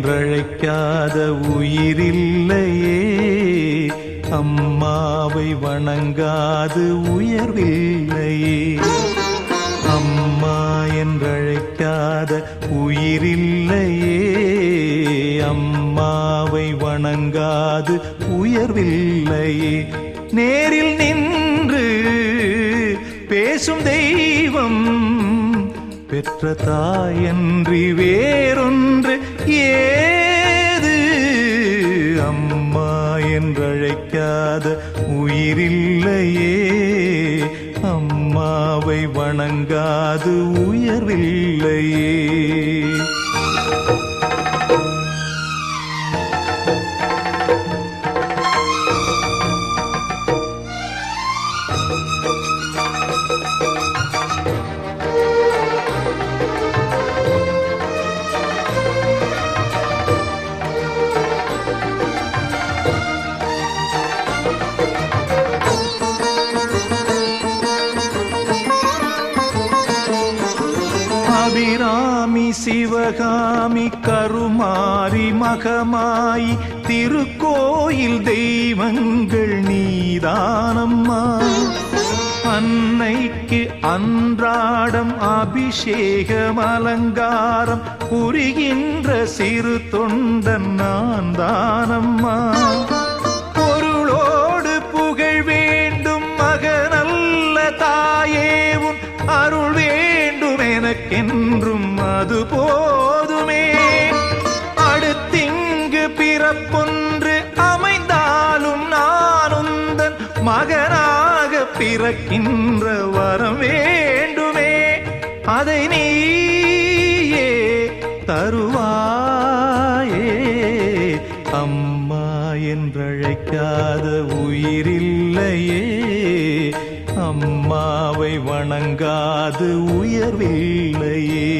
என்றழைக்காத உயிரில்லையே, அம்மாவை வணங்காது உயர்வில்லையே. அம்மா என்றழைக்காத உயிரில்லையே, அம்மாவை வணங்காது உயர்வில்லையே. நேரில் நின்று பேசும் தெய்வம் பெற்ற தாயன்றி வேறொன்று ஏது. அம்மா என்றழைக்காத உயிரில்லையே, அம்மாவை வணங்காது உயர்வில்லையே. அபிராமி சிவகாமி கருமாரி மகமாயி திருக்கோயில் தெய்வங்கள் நீதானம்மா. அன்னைக்கு அன்றாடம் அபிஷேகம் அலங்காரம் புரிகின்ற சிறு தொண்டன் நான் தானம்மா. பொருளோடு புகழ் வேண்டும் மகனல்ல தாயே, உன் அருள் வேண்டும் எனக்கென்றும் அது போதுமே. அடுத்திங்கு பிறப்பொன்று அமைந்தாலும் நான் உந்தன் மகனாக பிறக்கின்ற வரம் வேண்டுமே. அதை நீயே தருவாயே. அம்மா என்றழைக்காத உயிரில்லையே, அம்மாவை வணங்காது உயர்வில்லையே.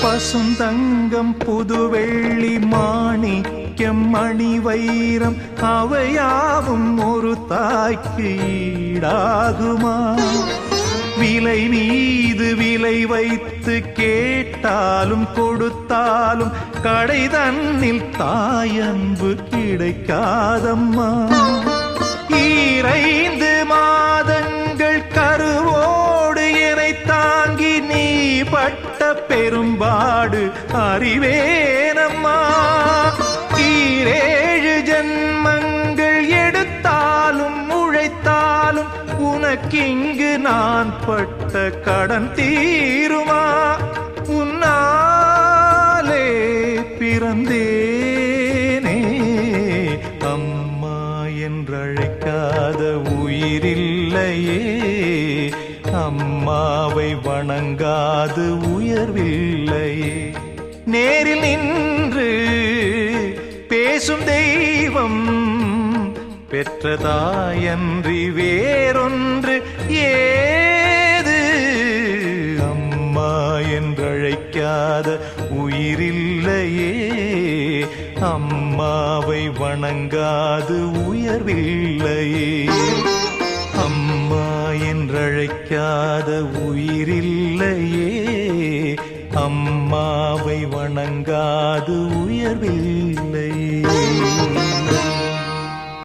பசுந்தங்கம் புதுவெள்ளி மாணிக்கம் மணி வைரம் அவையாவும் ஒரு தாய்க்கு ஈடாகுமா? விலை மீது விலை வைத்து கேட்டாலும் கொடுத்தாலும் கடை தன்னில் தாயன்பு கிடைக்காதம்மா. 2 மாதங்கள் கருவோடு என்னை தாங்கி நீ பட்ட பெரும்பாடு அறிவேனம்மா. 7 ஜன்மங்கள் எடுத்தாலும் உழைத்தாலும் உனக்கிங்கு நான் பட்ட கடன் தீருமா? உன்னாலே பிறந்தேனே, அம்மா என்றழைக்காத உயிரில்லையே, அம்மாவை வணங்காது உயர்வில்லையே. நேரில் நின்று பேசும் தெய்வம் பெற்ற தாயன்றி வேறொன்று ஏது. அம்மா என்றழைக்காத உயிரில்லையே, அம்மாவை வணங்காது உயர்வில்லையே. அம்மா என்றழைக்காத